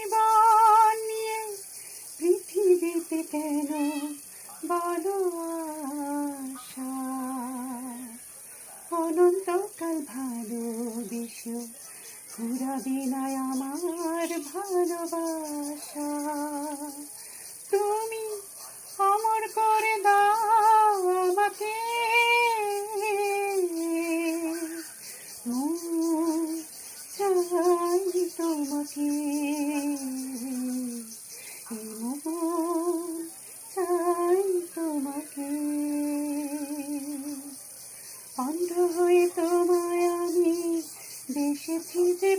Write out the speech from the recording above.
জীবন নিয়ে পৃথিবীতে কেন বলো আশা? অনন্তকাল ভালোবেসেও ফুরাবে না আমার ভালোবাসা। তুমি অমর করে দাও আমাকে, মন চাই তোমাকে, মন চাই তোমাকে। অন্ধ হয়ে তোমায় আমি বেসেছি যে